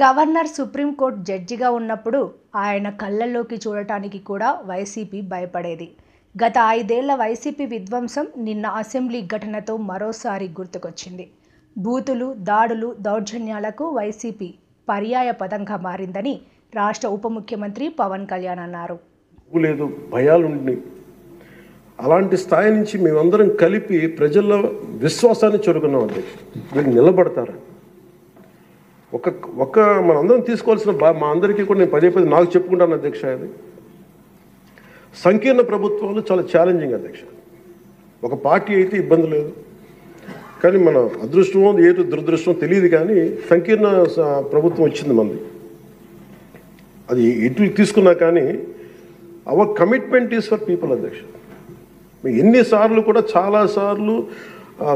Governor supreme court జడ్జిగా ఉన్నప్పుడు ఆయన కళ్ళల్లోకి చూడటానికి కూడా వైసీపీ భయపడేది. గత 5 ఏళ్ల వైసీపీ విధ్వంసం నిన్న అసెంబ్లీ ఘటనతో మరోసారి గుర్తుకొచ్చింది. బూతులు, దాడులు, దౌర్జన్యాలకు వైసీపీ పర్యాయ పదంగా మారిందని రాష్ట్ర ఉప ముఖ్యమంత్రి పవన్ కళ్యాణ్ అన్నారు. లేదు, భయాలుండి అలాంటి స్థాయి నుంచి మేమందరం కలిపి ప్రజల్లో విశ్వాసాన్ని చూరుకున్నాం. అధ్యక్షుడు వీళ్ళు నిలబడతారు. ఒక మనందరం తీసుకోవాల్సిన మా అందరికీ కూడా నేను పదే నాకు చెప్పుకుంటాను అధ్యక్ష. అది సంకీర్ణ ప్రభుత్వాలు చాలా ఛాలెంజింగ్ అధ్యక్ష. ఒక పార్టీ అయితే ఇబ్బంది లేదు, కానీ మన అదృష్టమో ఏదో దురదృష్టమో తెలియదు, కానీ సంకీర్ణ ప్రభుత్వం వచ్చింది మనది. అది ఎటు తీసుకున్నా కానీ our commitment is for people అధ్యక్ష. ఎన్నిసార్లు కూడా చాలాసార్లు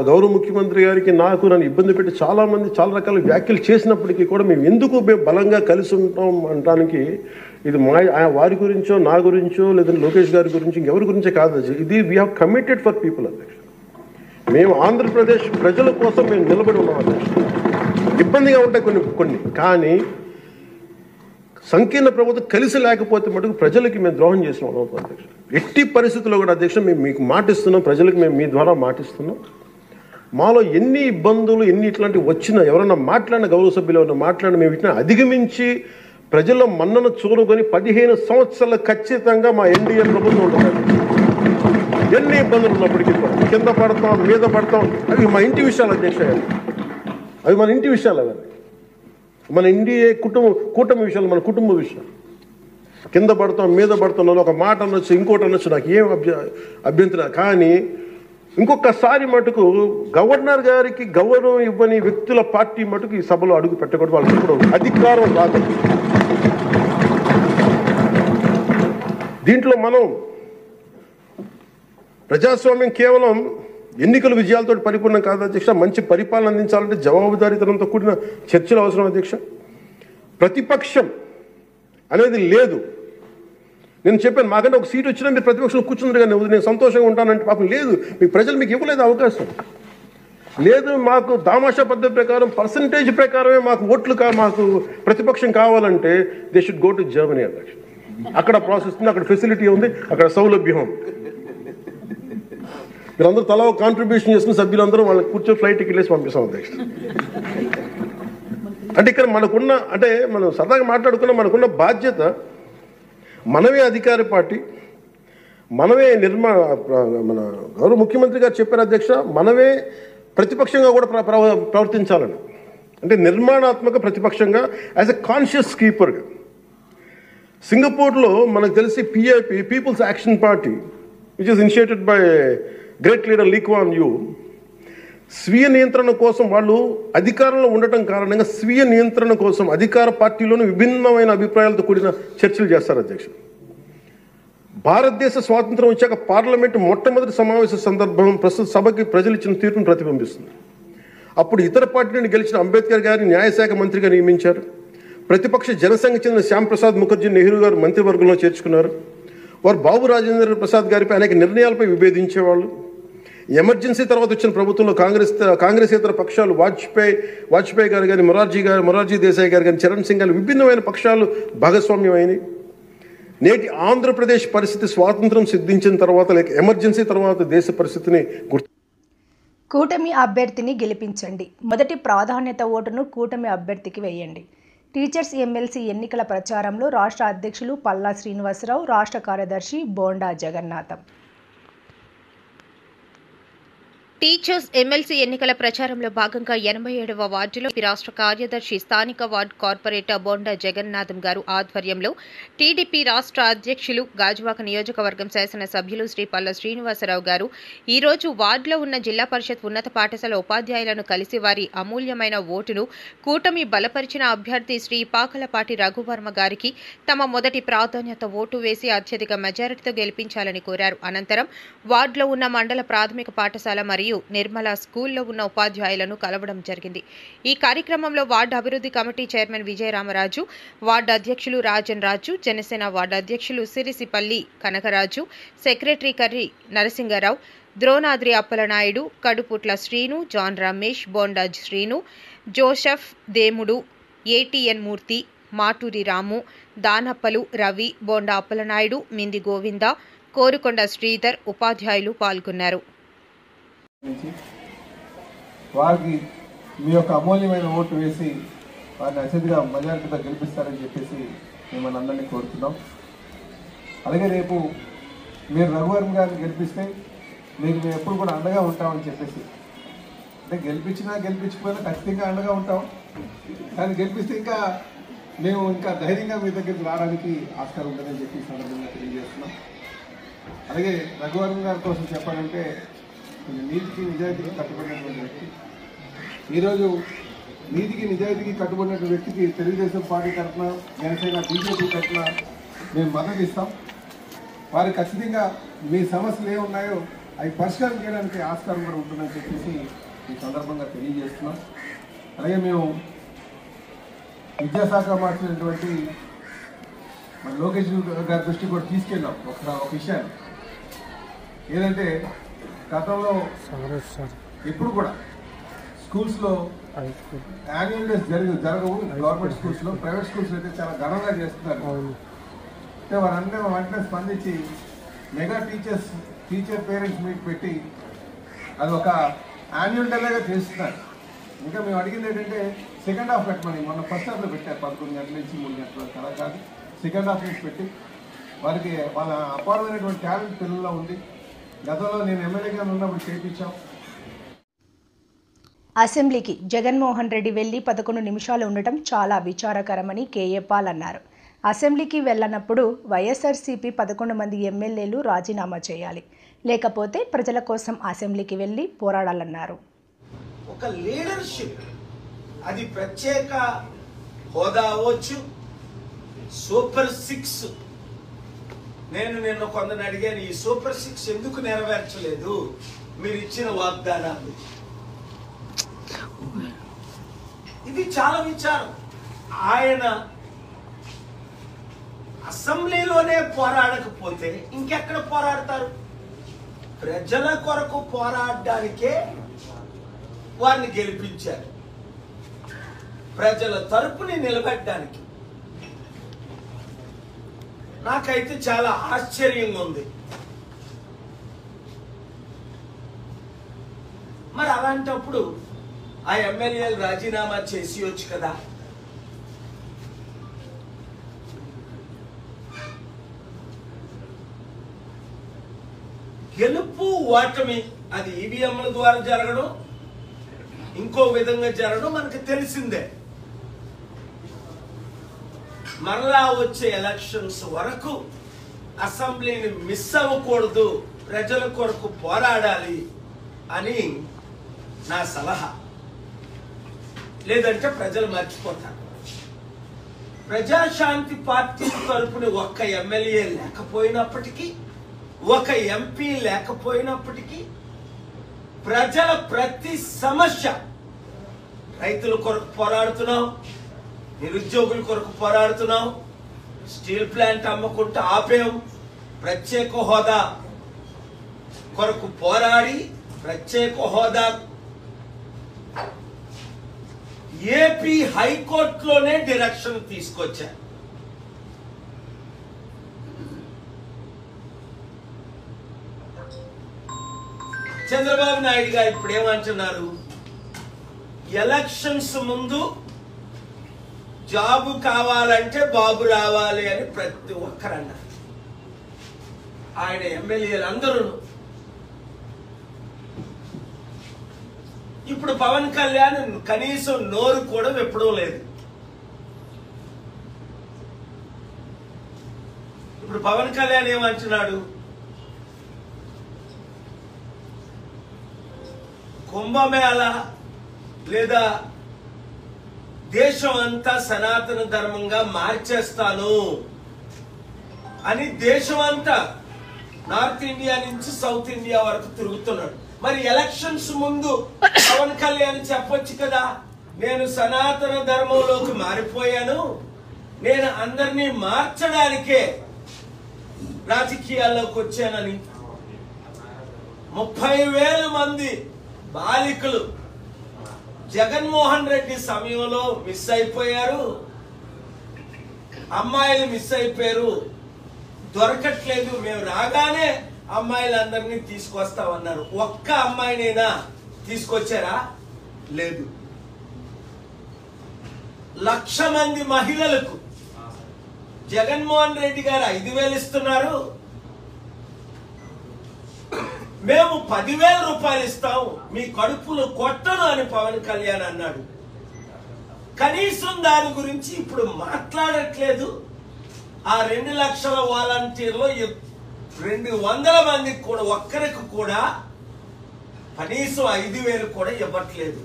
గౌరవ ముఖ్యమంత్రి గారికి నన్ను ఇబ్బంది పెట్టి చాలామంది చాలా రకాల వ్యాఖ్యలు చేసినప్పటికీ కూడా మేము బలంగా కలిసి ఉంటాం అనడానికి ఇది వారి గురించో నా గురించో లేదంటే లోకేష్ గారి గురించి ఇంకెవరి గురించే కాదు. ఇది we have committed for people అధ్యక్ష. మేము ఆంధ్రప్రదేశ్ ప్రజల కోసం మేము నిలబడి ఉన్నాం అధ్యక్ష. ఇబ్బందిగా ఉంటాయి కొన్ని కానీ సంకీర్ణ ప్రభుత్వం కలిసి లేకపోతే మటుకు ప్రజలకి మేము ద్రోహం చేసిన వాళ్ళం అధ్యక్ష. ఎట్టి పరిస్థితుల్లో కూడా అధ్యక్ష మేము మీకు మాటిస్తున్నాం, ప్రజలకు మేము మీ ద్వారా మాటిస్తున్నాం. మాలో ఎన్ని ఇబ్బందులు ఇట్లాంటివి వచ్చినా ఎవరైనా మాట్లాడిన గౌరవ సభ్యులు ఎవరైనా మాట్లాడిన మేము ఇట్లా అధిగమించి ప్రజల మన్నను చూరుకొని 15 సంవత్సరాలు ఖచ్చితంగా మా ఎన్డీఏ ప్రభుత్వం ఉంటుంది. ఎన్ని ఇబ్బందులు ఉన్నప్పటికీ కింద పడతాం, మీద పడతాం, అవి మా ఇంటి విషయాలు అధ్యక్ష. అవి మన ఇంటి విషయాలు, అవి మన ఎన్డీఏ కూటమి విషయాలు, మన కుటుంబ విషయాలు. కింద పడతాం, మీద పడతాం, ఒక మాట అనొచ్చు, ఇంకోటి అనొచ్చు, నాకు ఏం అభ్యంతరం. కానీ ఇంకొకసారి మటుకు గవర్నర్ గారికి గౌరవం ఇవ్వని వ్యక్తుల పార్టీ మటుకు ఈ సభలో అడుగు పెట్టకూడదు. వాళ్ళకి ఇప్పుడు అధికారం రాదు. దీంట్లో మనం ప్రజాస్వామ్యం కేవలం ఎన్నికల విజయాలతో పరిపూర్ణం కాదు అధ్యక్ష. మంచి పరిపాలన అందించాలంటే జవాబుదారీతనంతో కూడిన చర్చలు అవసరం అధ్యక్ష. ప్రతిపక్షం అనేది లేదు. నేను చెప్పాను, మాకంటే ఒక సీట్ వచ్చినా మీరు ప్రతిపక్షంలో కూర్చున్నారు కానీ నేను సంతోషంగా ఉంటానంటే పాపం లేదు. మీకు ప్రజలు మీకు ఇవ్వలేదు అవకాశం లేదు. మాకు దామాషా పద్ధతి ప్రకారం పర్సంటేజ్ ప్రకారమే మాకు ఓట్లు మాకు ప్రతిపక్షం కావాలంటే they should go to Germany అధ్యక్ష. అక్కడ ప్రాసెస్ ఉంది, అక్కడ ఫెసిలిటీ ఉంది, అక్కడ సౌలభ్యం ఉంది. మీరందరూ తలా ఒక కాంట్రిబ్యూషన్ చేసుకుని సభ్యులందరూ వాళ్ళకి కూర్చొని ఫ్లైట్ టికెట్ వేసి పంపిస్తాం అధ్యక్ష. అంటే ఇక్కడ మనకున్న అంటే మనం సరదాగా మాట్లాడుకున్న మనకున్న బాధ్యత, మనమే అధికార పార్టీ, మనమే మన గౌరవ ముఖ్యమంత్రి గారు చెప్పారు అధ్యక్ష, మనమే ప్రతిపక్షంగా కూడా ప్రవర్తించాలని. అంటే నిర్మాణాత్మక ప్రతిపక్షంగా యాజ్ ఎ కాన్షియస్ కీపర్గా. సింగపూర్లో మనకు తెలిసి PIP, people's action party, which is initiated by great leader Lee Kuan Yew, స్వీయ నియంత్రణ కోసం వాళ్ళు అధికారంలో ఉండటం కారణంగా స్వీయ నియంత్రణ కోసం అధికార పార్టీలోనూ విభిన్నమైన అభిప్రాయాలతో కూడిన చర్చలు చేస్తారు అధ్యక్ష. భారతదేశ స్వాతంత్రం వచ్చాక పార్లమెంటు మొట్టమొదటి సమావేశ సందర్భం ప్రస్తుత సభకి ప్రజలు ఇచ్చిన తీర్పును ప్రతిబింబిస్తుంది. అప్పుడు ఇతర పార్టీ నుండి గెలిచిన అంబేద్కర్ గారిని న్యాయశాఖ మంత్రిగా నియమించారు. ప్రతిపక్ష జనసంఘ చెందిన శ్యామ్ ప్రసాద్ ముఖర్జీ నెహ్రూ గారు మంత్రివర్గంలో చేర్చుకున్నారు. వారు బాబు రాజేంద్ర ప్రసాద్ గారిపై అనేక నిర్ణయాలపై విభేదించేవాళ్ళు. ఎమర్జెన్సీ తర్వాత వచ్చిన ప్రభుత్వంలో కాంగ్రెసేతర పక్షాలు వాజ్పేయి గారు కానీ మొరార్జీ దేశాయ్ గారు కానీ చరణ్ సింగ్ గారు విభిన్నమైన పక్షాలు భాగస్వామ్యం అయినాయి. నేటి ఆంధ్రప్రదేశ్ పరిస్థితి స్వాతంత్రం సిద్ధించిన తర్వాత లేక ఎమర్జెన్సీ తర్వాత దేశ పరిస్థితిని కూటమి అభ్యర్థిని గెలిపించండి. మొదటి ప్రాధాన్యత ఓటును కూటమి అభ్యర్థికి వేయండి. టీచర్స్ ఎమ్మెల్సీ ఎన్నికల ప్రచారంలో రాష్ట్ర అధ్యక్షులు పల్లా శ్రీనివాసరావు, రాష్ట్ర కార్యదర్శి బోండా జగన్నాథం. టీచర్స్ ఎమ్మెల్సీ ఎన్నికల ప్రచారంలో భాగంగా 87వ వార్డులో రాష్ట్ర కార్యదర్శి స్థానిక వార్డు కార్పొరేటర్ బోండా జగన్నాథం గారు ఆధ్వర్యంలో టీడీపీ రాష్ట్ర అధ్యక్షులు గాజువాక నియోజకవర్గం శాసనసభ్యులు శ్రీ పల్ల శ్రీనివాసరావు గారు ఈరోజు వార్డులో ఉన్న జిల్లా పరిషత్ ఉన్నత పాఠశాల ఉపాధ్యాయులను కలిసి వారి అమూల్యమైన ఓటును కూటమి బలపరిచిన అభ్యర్థి శ్రీ పాకలపాటి రఘువర్మ గారికి తమ మొదటి ప్రాధాన్యత ఓటు వేసి అత్యధిక మెజారిటీతో గెలిపించాలని కోరారు. అనంతరం వార్డులో ఉన్న మండల ప్రాథమిక పాఠశాల మరియు నిర్మల స్కూల్లో ఉన్న ఉపాధ్యాయులను కలవడం జరిగింది. ఈ కార్యక్రమంలో వార్డు అభివృద్ధి కమిటీ చైర్మన్ విజయరామరాజు, వార్డు అధ్యక్షులు రాజన్ రాజు, జనసేన వార్డు అధ్యక్షులు Sirisipalli Kanakaraju, secretary Karri Narasingarao, Dronadri Appalanaidu, Kaduputla Srinu, John Ramesh, Bonda Srinu, Joseph Demudu, A T N Murthy, Maturi Ramu, Danappalu Ravi, Bonda Appalanaidu, Mindi Govinda, Korukonda Sridhar ఉపాధ్యాయులు పాల్గొన్నారు. వారికి మీ యొక్క అమూల్యమైన ఓటు వేసి వారిని అత్యధిక మెజారిటీతో గెలిపిస్తారని చెప్పేసి మిమ్మల్ని అందరినీ కోరుతున్నాం. అలాగే రేపు మీరు రఘువరన్ గారిని గెలిపిస్తే మీకు మేము ఎప్పుడు కూడా అండగా ఉంటామని చెప్పేసి, అంటే గెలిపించినా గెలిపించకపోయినా ఖచ్చితంగా అండగా ఉంటాం. దాన్ని గెలిపిస్తే మేము ఇంకా ధైర్యంగా మీ దగ్గరికి రావడానికి ఆస్కారం ఉంటుందని చెప్పి సందర్భంగా తెలియజేస్తున్నాం. అలాగే రఘువరన్ గారి కోసం చెప్పాలంటే నీతికి నిజాయితీకి కట్టుబడినటువంటి వ్యక్తి. ఈరోజు నీతికి నిజాయితీకి కట్టుబడినటువంటి వ్యక్తికి తెలుగుదేశం పార్టీ తరఫున, జనసేన, బీజేపీ తరఫున మేము మద్దతు ఇస్తాం. వారు ఖచ్చితంగా మీ సమస్యలు ఏమున్నాయో అవి పరిష్కారం చేయడానికి ఆస్కారం కూడా ఉంటుందని చెప్పేసి ఈ సందర్భంగా తెలియజేస్తున్నాం. అలాగే మేము విద్యాశాఖ మార్చినటువంటి మన లోకేష్ గారి దృష్టి కూడా తీసుకెళ్ళాం ఒక విషయాన్ని. ఏదంటే గతంలో ఇప్పుడు కూడా స్కూల్స్లో యాన్యువల్ డేస్ జరగవు గవర్నమెంట్ స్కూల్స్లో. ప్రైవేట్ స్కూల్స్ అయితే చాలా ఘనంగా చేస్తున్నారు. అంటే వారందరూ వెంటనే స్పందించి మెగా టీచర్ పేరెంట్స్ మీట్ పెట్టి అది ఒక యాన్యువల్ డే లాగా చేస్తున్నారు. ఇంకా మేము అడిగింది ఏంటంటే సెకండ్ హాఫ్ పెట్టమని. మొన్న ఫస్ట్ హాఫ్లో పెట్టారు 11 గంటల నుంచి 3 గంటల అలా కాదు, సెకండ్ హాఫ్ నుంచి పెట్టి వారికి వాళ్ళ అపారమైనటువంటి టాలెంట్ పిల్లల్లో ఉంది. గతంలో నేను ఎమ్మెల్యేగా ఉన్నప్పుడు చేయించాం. అసెంబ్లీకి జగన్మోహన్ రెడ్డి వెళ్లి 11 నిమిషాలు ఉండటం చాలా విచారకరమని కేఏ పాల్ అన్నారు. అసెంబ్లీకి వెళ్లనప్పుడు వైఎస్ఆర్సీపీ 11 మంది ఎమ్మెల్యేలు రాజీనామా చేయాలి, లేకపోతే ప్రజల కోసం అసెంబ్లీకి వెళ్లి పోరాడాలన్నారు. ఒక లీడర్షిప్, అది ప్రత్యేక హోదా అవ్వచ్చు, సూపర్ 6. నేను నిన్న కొందరిని అడిగాను, ఈ సూపర్ 6 ఎందుకు నెరవేర్చలేదు మీరు ఇచ్చిన వాగ్దానాలు? ఇది చాలా విచారం. ఆయన అసెంబ్లీలోనే పోరాడకపోతే ఇంకెక్కడ పోరాడతారు? ప్రజల కొరకు పోరాడడానికే వారిని గెలిపించారు, ప్రజల తరపుని నిలబెట్టడానికి. నాకైతే చాలా ఆశ్చర్యంగా ఉంది. మరి అలాంటప్పుడు ఆ ఎమ్మెల్యేలు రాజీనామా చేసియొచ్చు కదా. గెలుపు ఓటమి అది ఈవీఎంల ద్వారా జరగడం, ఇంకో విధంగా జరగడం మనకు తెలిసిందే. మరలా వచ్చే ఎలక్షన్స్ వరకు అసెంబ్లీని మిస్ అవ్వకూడదు, ప్రజల కొరకు పోరాడాలి అని నా సలహా. లేదంటే ప్రజలు మర్చిపోతారు. ప్రజాశాంతి పార్టీ తరపున ఒక్క ఎమ్మెల్యే లేకపోయినప్పటికీ, ఒక ఎంపీ లేకపోయినప్పటికీ, ప్రజల ప్రతి సమస్య, రైతుల కొరకు పోరాడుతున్నాం, నిరుద్యోగుల కొరకు పోరాడుతున్నాం, స్టీల్ ప్లాంట్ అమ్మకుంటూ ఆపేం, ప్రత్యేక హోదా కొరకు పోరాడి ప్రత్యేక హోదా ఏపీ హైకోర్టులోనే డైరెక్షన్ తీసుకొచ్చారు. చంద్రబాబు నాయుడు గారు ఇప్పుడు ఏమంటున్నారు? ఎలక్షన్స్ ముందు జాబు కావాలంటే బాబు రావాలి అని ప్రతి ఒక్కరన్నారు. ఆయన ఎమ్మెల్యేలు అందరూ. ఇప్పుడు పవన్ కళ్యాణ్ కనీసం నోరు కూడా విప్పడం లేదు. ఇప్పుడు పవన్ కళ్యాణ్ ఏమంటున్నాడు? కుంభమేళ లేదా దేశం అంతా సనాతన ధర్మంగా మార్చేస్తాను అని దేశం అంతా నార్త్ ఇండియా నుంచి సౌత్ ఇండియా వరకు తిరుగుతున్నాడు. మరి ఎలక్షన్స్ ముందు పవన్ కళ్యాణ్ చెప్పొచ్చు కదా, నేను సనాతన ధర్మంలోకి మారిపోయాను, నేను అందరినీ మార్చడానికే రాజకీయాల్లోకి వచ్చానని. 30,000 మంది బాలికలు జగన్మోహన్ రెడ్డి సమయంలో మిస్ అయిపోయారు, అమ్మాయిలు మిస్ అయిపోయారు, దొరకట్లేదు, మేము రాగానే అమ్మాయిలందరినీ తీసుకొస్తామన్నారు. ఒక్క అమ్మాయినైనా తీసుకొచ్చారా? లేదు. 1,00,000 మంది మహిళలకు జగన్మోహన్ రెడ్డి గారు 5,000 ఇస్తున్నారు, మేము 10,000 రూపాయలు ఇస్తాం, మీ కడుపులు కొట్టను అని పవన్ కళ్యాణ్ అన్నాడు. కనీసం దాని గురించి ఇప్పుడు మాట్లాడట్లేదు. ఆ 2 లక్షల వాలంటీర్లో 200 మందికి కూడా ఒక్కరికి కూడా కనీసం 5,000 కూడా ఇవ్వట్లేదు.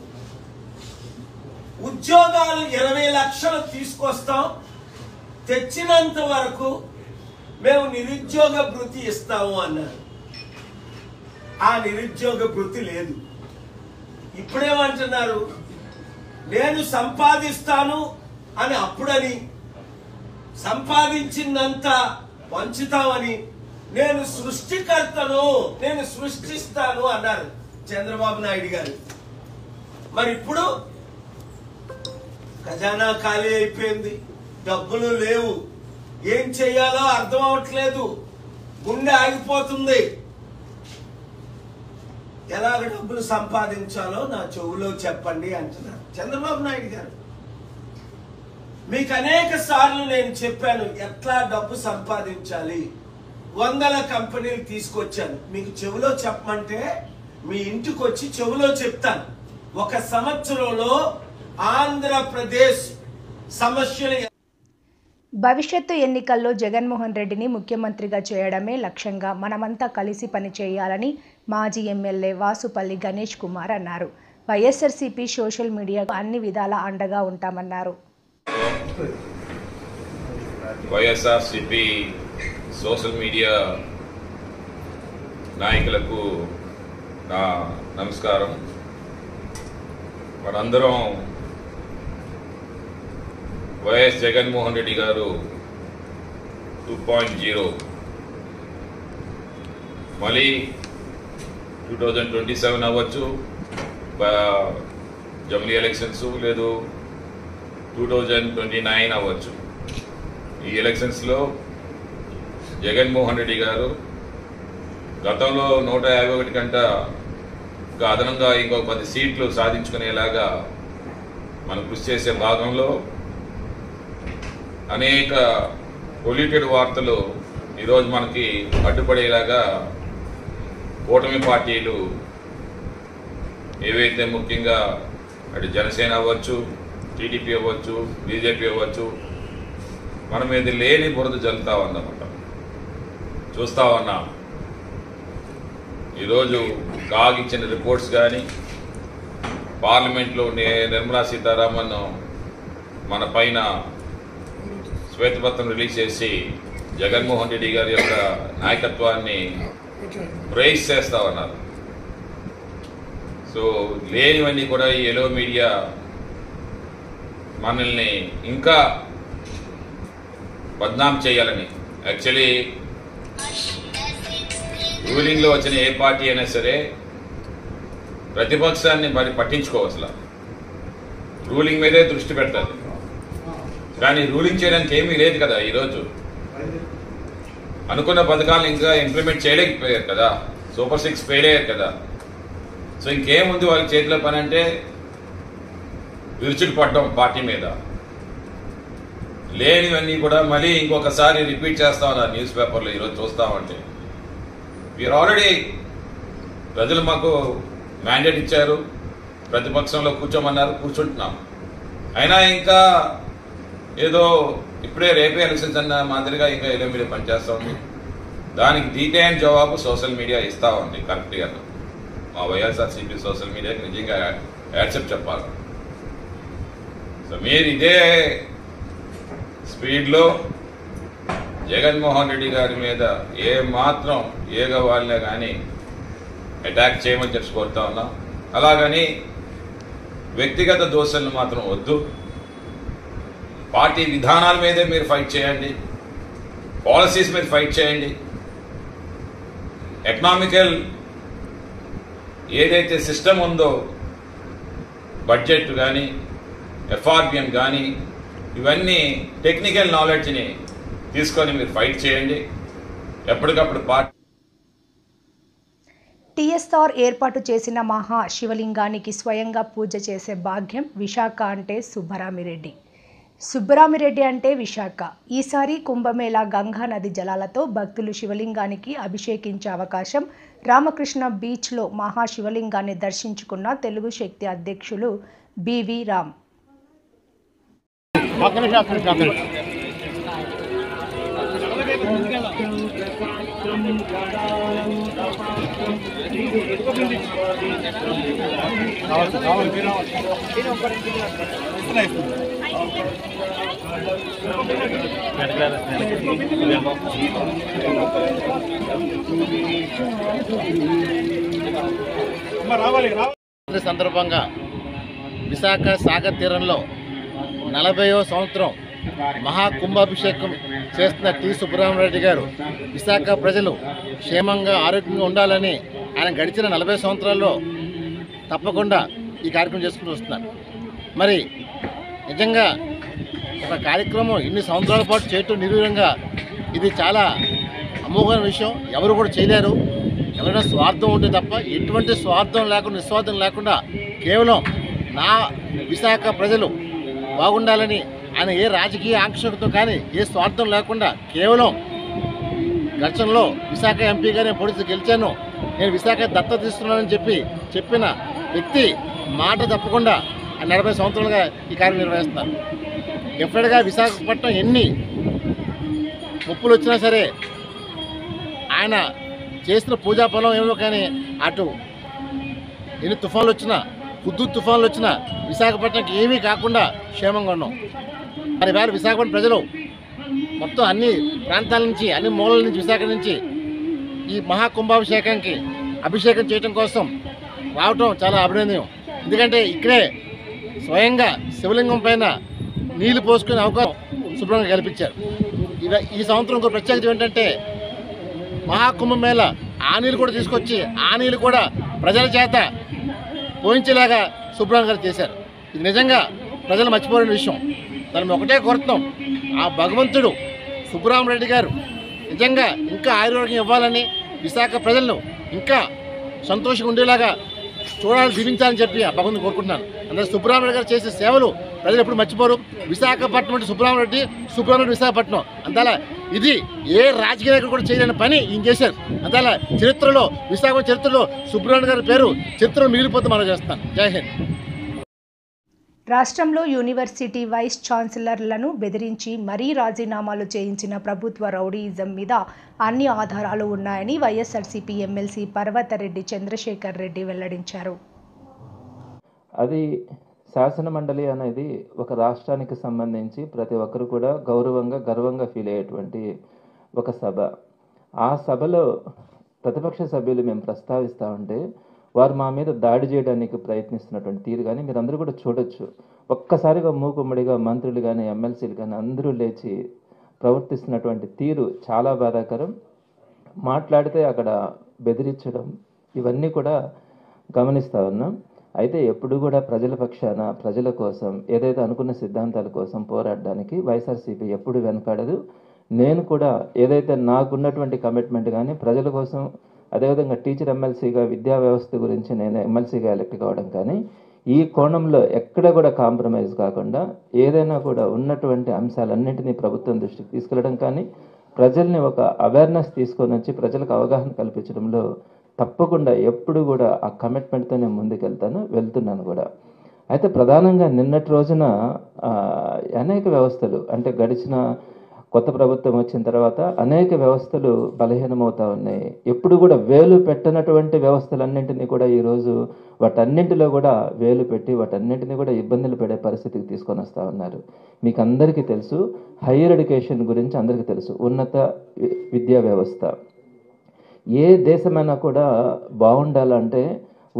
ఉద్యోగాలు 20 లక్షలు తీసుకొస్తాం, తెచ్చినంత వరకు మేము నిరుద్యోగ భృతి ఇస్తాము అన్నారు. ఆ నిరుద్యోగ భృతి లేదు. ఇప్పుడేమంటున్నారు, నేను సంపాదిస్తాను అని అప్పుడని, సంపాదించిందంత పంచుతామని, నేను సృష్టికర్తను, నేను సృష్టిస్తాను అన్నారు చంద్రబాబు నాయుడు గారు. మరి ఇప్పుడు ఖజానా ఖాళీ అయిపోయింది, డబ్బులు లేవు, ఏం చెయ్యాలో అర్థం అవట్లేదు, గుండె ఆగిపోతుంది. ఎలాగ డబ్బులు సంపాదించాలో నా చెవులో చెప్పండి అంటున్నారు చంద్రబాబు నాయుడు గారు. మీకు అనేక సార్లు నేను చెప్పాను ఎట్లా డబ్బు సంపాదించాలి. 100 కంపెనీలు తీసుకొచ్చాను, మీకు చెవులో చెప్పమంటే మీ ఇంటికి వచ్చి చెవులో చెప్తాను. 1 సంవత్సరంలో ఆంధ్రప్రదేశ్ సమస్యలు. భవిష్యత్తు ఎన్నికల్లో జగన్మోహన్ రెడ్డిని ముఖ్యమంత్రిగా చేయడమే లక్ష్యంగా మనమంతా కలిసి పనిచేయాలని మాజీ ఎమ్మెల్యే వాసుపల్లి గణేష్ కుమార్ అన్నారు. వైఎస్ఆర్సీపీ సోషల్ మీడియాకు అన్ని విధాలా అండగా ఉంటామన్నారు. వైఎస్ఆర్సీపీ సోషల్ మీడియా నాయకులకు నా నమస్కారం. మనందరం వైఎస్ జగన్మోహన్ రెడ్డి గారు 2.0 మళ్ళీ 2027 అవ్వచ్చు, జమిలీ ఎలక్షన్స్, లేదు 2029 అవ్వచ్చు. ఈ ఎలక్షన్స్లో జగన్మోహన్ రెడ్డి గారు గతంలో 151 కంటే అదనంగా ఇంకో 10 సీట్లు సాధించుకునేలాగా మనం కృషి చేసే భాగంలో అనేక పొల్యూటెడ్ వార్తలు ఈరోజు మనకి అడ్డుపడేలాగా కూటమి పార్టీలు ఏవైతే ముఖ్యంగా అటు జనసేన అవ్వచ్చు, టీడీపీ అవ్వచ్చు, బీజేపీ అవ్వచ్చు, మన మీద లేని బురద జల్లుతా ఉందన్నమాట. చూస్తా ఉన్నాం ఈరోజు కాగ్ ఇచ్చిన రిపోర్ట్స్ కానీ, పార్లమెంట్లో నిర్మలా సీతారామన్ మన పైన శ్వేతపత్రం రిలీజ్ చేసి జగన్మోహన్ రెడ్డి గారి యొక్క నాయకత్వాన్ని ప్రైజ్ చేస్తా ఉన్నారు. సో లేనివన్నీ కూడా ఈ ఎలో మీడియా మనల్ని ఇంకా బద్నాం చేయాలని, యాక్చువల్లీ రూలింగ్లో వచ్చిన ఏ పార్టీ అయినా సరే ప్రతిపక్షాన్ని మరి పట్టించుకోవసలా, రూలింగ్ మీదే దృష్టి పెడతారు. కానీ రూలింగ్ చేయడానికి ఏమీ లేదు కదా. ఈరోజు అనుకున్న పథకాలను ఇంకా ఇంప్లిమెంట్ చేయలేకపోయారు కదా, సూపర్ 6 ఫెయిల్ అయ్యారు కదా. సో ఇంకేముంది వాళ్ళ చేతిలో పని అంటే విరుచుకు పడడం పార్టీ మీద. లేనివన్నీ కూడా మళ్ళీ ఇంకొకసారి రిపీట్ చేస్తా ఉన్నారు న్యూస్ పేపర్లో. ఈరోజు చూస్తామంటే వీఆర్ ఆల్రెడీ, ప్రజలు మాకు మ్యాండేట్ ఇచ్చారు, ప్రతిపక్షంలో కూర్చోమన్నారు, కూర్చుంటున్నాం. అయినా ఇంకా ఏదో ఇప్పుడే రేపే ఎలక్షన్స్ అన్న మాదిరిగా ఇంకా ఏదో మీడియా పనిచేస్తూ ఉంది. దానికి డీటెయిల్ జవాబు సోషల్ మీడియా ఇస్తూ ఉంది కరెక్ట్గా. మా వైఎస్ఆర్సీపీ సోషల్ మీడియాకి నిజంగా యాక్సెప్ట్ చెప్పాలి. సో మీరు ఇదే స్పీడ్లో జగన్మోహన్ రెడ్డి గారి మీద ఏ మాత్రం ఏగ వాళ్ళే కానీ అటాక్ చేయమని చెప్పి కోరుతా ఉన్నాం. అలాగని వ్యక్తిగత దోషాలను మాత్రం వద్దు. పార్టీ విధానాల మీదే మీరు ఫైట్ చేయండి, పాలసీస్ మీద ఫైట్ చేయండి. ఎకనామికల్ ఏదైతే సిస్టమ్ ఉందో బడ్జెట్ కానీ ఎఫ్ఆర్బిఎం కానీ ఇవన్నీ టెక్నికల్ నాలెడ్జ్ని తీసుకొని మీరు ఫైట్ చేయండి. ఎప్పటికప్పుడు టీఎస్ఆర్ ఏర్పాటు చేసిన మహా శివలింగానికి స్వయంగా పూజ చేసే భాగ్యం విశాఖ అంటే సుబ్బరామిరెడ్డి. సుబ్బరామిరెడ్డి అంటే విశాఖ. ఈసారి కుంభమేళా గంగా నది జలాలతో భక్తులు శివలింగానికి అభిషేకించే అవకాశం. రామకృష్ణ బీచ్లో మహాశివలింగాన్ని దర్శించుకున్న తెలుగు శక్తి అధ్యక్షులు బివి రామ్. సందర్భంగా విశాఖ సాగర్ తీరంలో 40వ సంవత్సరం మహాకుంభాభిషేకం చేస్తున్న టి సుబ్బరామిరెడ్డి గారు విశాఖ ప్రజలు క్షేమంగా ఆరోగ్యంగా ఉండాలని ఆయన గడిచిన 40 సంవత్సరాల్లో తప్పకుండా ఈ కార్యక్రమం చేసుకుంటూ వస్తున్నారు. మరి నిజంగా ఒక కార్యక్రమం ఇన్ని సంవత్సరాల పాటు చేయటం నిర్వీర్యంగా ఇది చాలా అమోఘమైన విషయం. ఎవరు కూడా చేయలేరు. ఎవరైనా స్వార్థం ఉంటే తప్ప ఎటువంటి స్వార్థం లేకుండా నిస్వార్థం లేకుండా కేవలం నా విశాఖ ప్రజలు బాగుండాలని ఆయన ఏ రాజకీయ ఆంక్షతో కానీ ఏ స్వార్థం లేకుండా కేవలం గతంలో విశాఖ ఎంపీగా నేను పొడిచి గెలిచాను, నేను విశాఖ దత్తత తీస్తున్నానని చెప్పిన వ్యక్తి మాట తప్పకుండా 40 సంవత్సరాలుగా ఈ కార్యం నిర్వహిస్తున్నారు. డెఫినెట్గా విశాఖపట్నం ఎన్ని ముప్పులు వచ్చినా సరే ఆయన చేసిన పూజా ఫలం ఏమో కానీ అటు ఎన్ని తుఫాన్లు వచ్చినా హుద్దు తుఫాన్లు వచ్చినా విశాఖపట్నంకి ఏమీ కాకుండా క్షేమంగా ఉన్నాం. మరి వేళ విశాఖపట్నం ప్రజలు మొత్తం అన్ని ప్రాంతాల నుంచి అన్ని మూలల నుంచి విశాఖ నుంచి ఈ మహాకుంభాభిషేకానికి అభిషేకం చేయడం కోసం రావటం చాలా అభినందనీయం. ఎందుకంటే ఇక్కడే స్వయంగా శివలింగం పైన నీళ్లు పోసుకునే అవకాశం శుభ్రంగా కల్పించారు. ఈ సంవత్సరం ఇంకో ప్రత్యేకత ఏంటంటే మహాకుంభమేళ ఆ నీళ్ళు కూడా తీసుకొచ్చి ఆ నీళ్ళు కూడా ప్రజల చేత పోయించేలాగా శుభ్రంగా చేశారు. ఇది నిజంగా ప్రజలు మర్చిపోలేని విషయం. దాన్ని ఒకటే కోరుతున్నాం, ఆ భగవంతుడు సుబ్బరామిరెడ్డి గారు నిజంగా ఇంకా ఆయుర్వేదం ఇవ్వాలని విశాఖ ప్రజలను ఇంకా సంతోషంగా ఉండేలాగా చూడాలని దీవించాలని చెప్పి ఆ భగవంతుని కోరుకుంటున్నాను. అందుకే సుబ్బరామిరెడ్డి గారు చేసే సేవలు ప్రజలు ఎప్పుడు మర్చిపోరు. విశాఖపట్నం అంటే సుబ్బరామిరెడ్డి విశాఖపట్నం అంతలా ఇది ఏ రాజకీయ నాయకుడు కూడా చేయలేని పని ఈయన చేశారు. అంతలా చరిత్రలో విశాఖపట్నం చరిత్రలో సుబ్బరామిరెడ్డి గారి పేరు చరిత్రలో మిగిలిపోతే మనం చేస్తాను. జై హింద్. రాష్ట్రంలో యూనివర్సిటీ వైస్ ఛాన్సలర్లను బెదిరించి మరీ రాజీనామాలు చేయించిన ప్రభుత్వ రౌడీయిజం మీద అన్ని ఆధారాలు ఉన్నాయని వైఎస్ఆర్సీపీ ఎమ్మెల్సీ పర్వతరెడ్డి చంద్రశేఖర్ రెడ్డి వెల్లడించారు. అది శాసన మండలి అనేది ఒక రాష్ట్రానికి సంబంధించి ప్రతి ఒక్కరు కూడా గర్వంగా ఫీల్ అయ్యేటువంటి ఒక సభ. ఆ సభలో ప్రతిపక్ష సభ్యులు మేము ప్రస్తావిస్తూ ఉంటే వారు మా మీద దాడి చేయడానికి ప్రయత్నిస్తున్నటువంటి తీరు కానీ మీరందరూ కూడా చూడొచ్చు. ఒక్కసారిగా మూకుమ్మడిగా మంత్రులు కానీ ఎమ్మెల్సీలు కానీ అందరూ లేచి ప్రవర్తిస్తున్నటువంటి తీరు చాలా బాధాకరం. మాట్లాడితే అక్కడ బెదిరించడం ఇవన్నీ కూడా గమనిస్తూ ఉన్నాం. అయితే ఎప్పుడు కూడా ప్రజల పక్షాన ప్రజల కోసం ఏదైతే అనుకున్న సిద్ధాంతాల కోసం పోరాడడానికి వైఎస్ఆర్సీపీ ఎప్పుడు వెనకాడదు. నేను కూడా ఏదైతే నాకున్నటువంటి కమిట్మెంట్ కానీ ప్రజల కోసం, అదేవిధంగా టీచర్ ఎమ్మెల్సీగా విద్యా వ్యవస్థ గురించి నేను ఎమ్మెల్సీగా ఎలక్ట్ కావడం కానీ ఈ కోణంలో ఎక్కడ కూడా కాంప్రమైజ్ కాకుండా ఏదైనా కూడా ఉన్నటువంటి అంశాలన్నింటినీ ప్రభుత్వం దృష్టికి తీసుకెళ్లడం కానీ ప్రజల్ని ఒక అవేర్నెస్ తీసుకొని వచ్చి ప్రజలకు అవగాహన కల్పించడంలో తప్పకుండా ఎప్పుడు కూడా ఆ కమిట్మెంట్తో నేను వెళ్తున్నాను కూడా. అయితే ప్రధానంగా నిన్నటి రోజున అనేక వ్యవస్థలు అంటే గడిచిన కొత్త ప్రభుత్వం వచ్చిన తర్వాత అనేక వ్యవస్థలు బలహీనమవుతా ఉన్నాయి. ఎప్పుడు కూడా వేలు పెట్టనటువంటి వ్యవస్థలన్నింటినీ కూడా ఈరోజు వాటన్నింటిలో కూడా వేలు పెట్టి వాటన్నింటినీ కూడా ఇబ్బందులు పడే పరిస్థితికి తీసుకొని వస్తూ ఉన్నారు. మీకు అందరికీ తెలుసు, హైయర్ ఎడ్యుకేషన్ గురించి అందరికీ తెలుసు. ఉన్నత విద్యా వ్యవస్థ ఏ దేశమైనా కూడా బాగుండాలంటే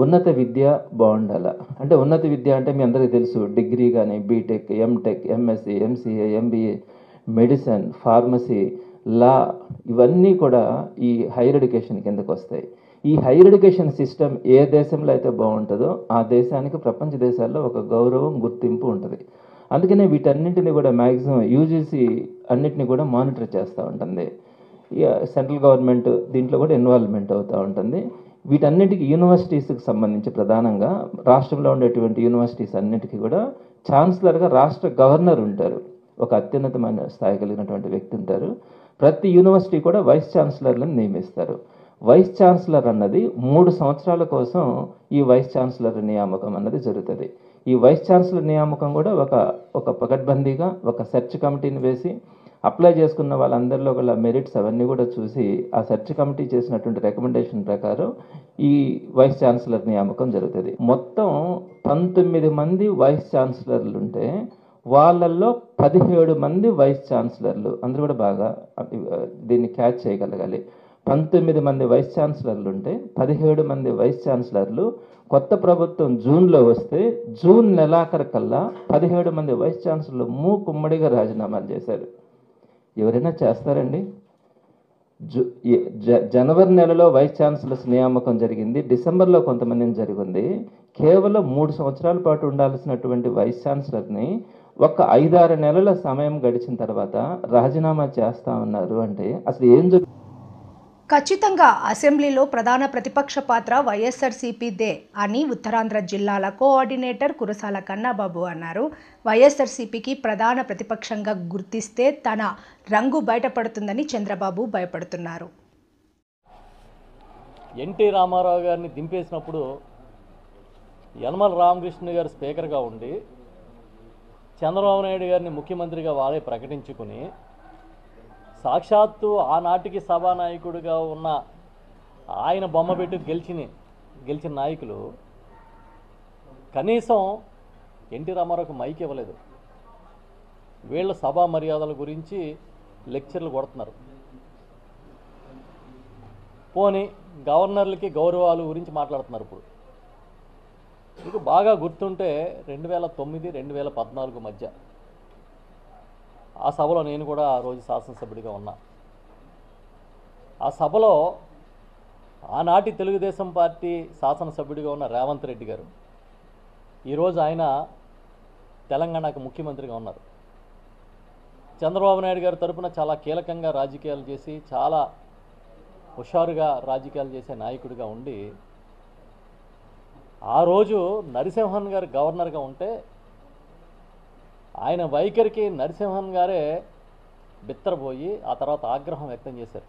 ఉన్నత విద్య బాగుండాలి. అంటే ఉన్నత విద్య అంటే మీ అందరికీ తెలుసు, డిగ్రీ కానీ B Tech, M Tech, M Sc, MCA, MBA, medicine, pharmacy, law ఇవన్నీ కూడా ఈ హైయర్ ఎడ్యుకేషన్ కిందకు వస్తాయి. ఈ హైయర్ ఎడ్యుకేషన్ సిస్టమ్ ఏ దేశంలో అయితే బాగుంటుందో ఆ దేశానికి ప్రపంచ దేశాల్లో ఒక గౌరవం గుర్తింపు ఉంటుంది. అందుకనే వీటన్నింటినీ కూడా మ్యాక్సిమం యూజీసీ అన్నిటిని కూడా మానిటర్ చేస్తూ ఉంటుంది. సెంట్రల్ గవర్నమెంట్ దీంట్లో కూడా ఇన్వాల్వ్మెంట్ అవుతూ ఉంటుంది. వీటన్నిటికీ యూనివర్సిటీస్కి సంబంధించి ప్రధానంగా రాష్ట్రంలో ఉండేటువంటి యూనివర్సిటీస్ అన్నిటికీ కూడా ఛాన్సలర్గా రాష్ట్ర గవర్నర్ ఉంటారు. ఒక అత్యున్నతమైన స్థాయి కలిగినటువంటి వ్యక్తి ఉంటారు. ప్రతి యూనివర్సిటీ కూడా వైస్ ఛాన్సలర్లను నియమిస్తారు. వైస్ ఛాన్సలర్ అన్నది 3 సంవత్సరాల కోసం ఈ వైస్ ఛాన్సలర్ నియామకం అన్నది జరుగుతుంది. ఈ వైస్ ఛాన్సలర్ నియామకం కూడా ఒక పకడ్బందీగా ఒక సెర్చ్ కమిటీని వేసి అప్లై చేసుకున్న వాళ్ళందరిలో గల మెరిట్స్ అవన్నీ కూడా చూసి ఆ సెర్చ్ కమిటీ చేసినటువంటి రికమెండేషన్ ప్రకారం ఈ వైస్ ఛాన్సలర్ నియామకం జరుగుతుంది. మొత్తం 19 మంది వైస్ ఛాన్సలర్లు ఉంటే వాళ్ళల్లో 17 మంది వైస్ ఛాన్సలర్లు, అందరూ కూడా బాగా దీన్ని క్యాచ్ చేయగలగాలి. 19 మంది వైస్ ఛాన్సలర్లు ఉంటే 17 మంది వైస్ ఛాన్సలర్లు కొత్త ప్రభుత్వం జూన్లో వస్తే జూన్ నెలాఖరు కల్లా 17 మంది వైస్ ఛాన్సలర్లు మూకుమ్మడిగా రాజీనామాలు చేశారు. ఎవరైనా చేస్తారండి? జనవరి నెలలో వైస్ ఛాన్సలర్స్ నియామకం జరిగింది, డిసెంబర్లో కొంతమందిని జరిగింది. కేవలం 3 సంవత్సరాల పాటు ఉండాల్సినటువంటి వైస్ ఛాన్సలర్ని ఒక 5-6 నెలల సమయం గడిచిన తర్వాత రాజీనామా చేస్తా ఉన్నారు అంటే అసలు ఏం జరుగుతుంది? ఖచ్చితంగా అసెంబ్లీలో ప్రధాన ప్రతిపక్ష పాత్ర వైఎస్ఆర్సీపీదే అని ఉత్తరాంధ్ర జిల్లాల కోఆర్డినేటర్ కురసాల కన్నాబాబు అన్నారు. వైఎస్ఆర్సీపీకి ప్రధాన ప్రతిపక్షంగా గుర్తిస్తే తన రంగు బయటపడుతుందని చంద్రబాబు భయపడుతున్నారు. ఎన్టీ రామారావు గారిని దింపేసినప్పుడు యనమల రామకృష్ణ గారు స్పీకర్గా ఉండి చంద్రబాబు నాయుడు గారిని ముఖ్యమంత్రిగా వారే ప్రకటించుకుని సాక్షాత్తు ఆనాటికి సభానాయకుడిగా ఉన్న ఆయన బొమ్మ పెట్టి గెలిచిన నాయకులు కనీసం ఎన్టీ రామారావుకి మైక్ ఇవ్వలేదు. వీళ్ళ సభా మర్యాదల గురించి లెక్చర్లు కొడుతున్నారు. పోనీ గవర్నర్లకి గౌరవాలు గురించి మాట్లాడుతున్నారు. ఇప్పుడు మీకు బాగా గుర్తుంటే 2009-2014 మధ్య ఆ సభలో నేను కూడా ఆ రోజు శాసనసభ్యుడిగా ఉన్నా. ఆ సభలో ఆనాటి తెలుగుదేశం పార్టీ శాసనసభ్యుడిగా ఉన్న రేవంత్ రెడ్డి గారు, ఈరోజు ఆయన తెలంగాణకు ముఖ్యమంత్రిగా ఉన్నారు. చంద్రబాబు నాయుడు గారి తరఫున చాలా కీలకంగా రాజకీయాలు చేసి చాలా హుషారుగా రాజకీయాలు చేసే నాయకుడిగా ఉండి ఆ రోజు నరసింహన్ గారు గవర్నర్గా ఉంటే ఆయన వైఖరికి నరసింహన్ గారే బిత్తరపోయి ఆ తర్వాత ఆగ్రహం వ్యక్తం చేశారు.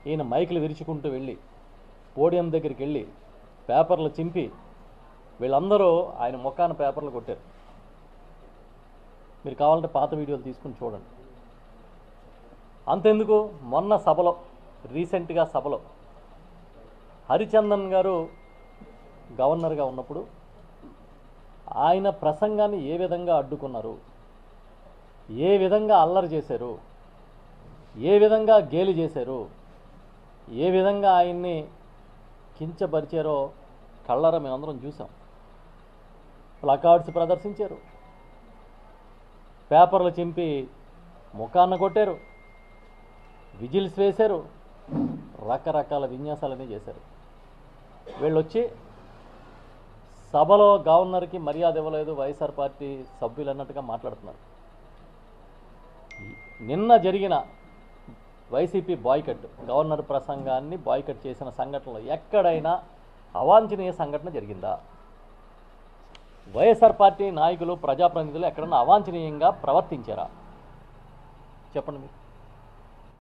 ఈయన మైకులు విరుచుకుంటూ వెళ్ళి పోడియం దగ్గరికి వెళ్ళి పేపర్లు చింపి వీళ్ళందరూ ఆయన ముఖాన పేపర్లు కొట్టారు. మీరు కావాలంటే పాత వీడియోలు తీసుకుని చూడండి. అంతెందుకు, మొన్న సభలో రీసెంట్గా సభలో హరిచందన్ గారు గవర్నర్గా ఉన్నప్పుడు ఆయన ప్రసంగాన్ని ఏ విధంగా అడ్డుకున్నారు, ఏ విధంగా అల్లరి చేశారు, ఏ విధంగా గేలి చేశారు, ఏ విధంగా ఆయన్ని కించపరిచారో కళ్ళారా మేమందరం చూసాం. ప్లకార్డ్స్ ప్రదర్శించారు, పేపర్లు చింపి ముఖాన్న కొట్టారు, విజిల్స్ వేశారు, రకరకాల విన్యాసాలన్నీ చేశారు. వీళ్ళొచ్చి సభలో గవర్నర్కి మర్యాద ఇవ్వలేదు వైఎస్ఆర్ పార్టీ సభ్యులు అన్నట్టుగా మాట్లాడుతున్నారు. నిన్న జరిగిన వైసీపీ బాయ్కట్, గవర్నర్ ప్రసంగాన్ని బాయ్కట్ చేసిన సంఘటనలో ఎక్కడైనా అవాంఛనీయ సంఘటన జరిగిందా? వైఎస్ఆర్ పార్టీ నాయకులు ప్రజాప్రతినిధులు ఎక్కడన్నా అవాంఛనీయంగా ప్రవర్తించారా? చెప్పండి మీరు.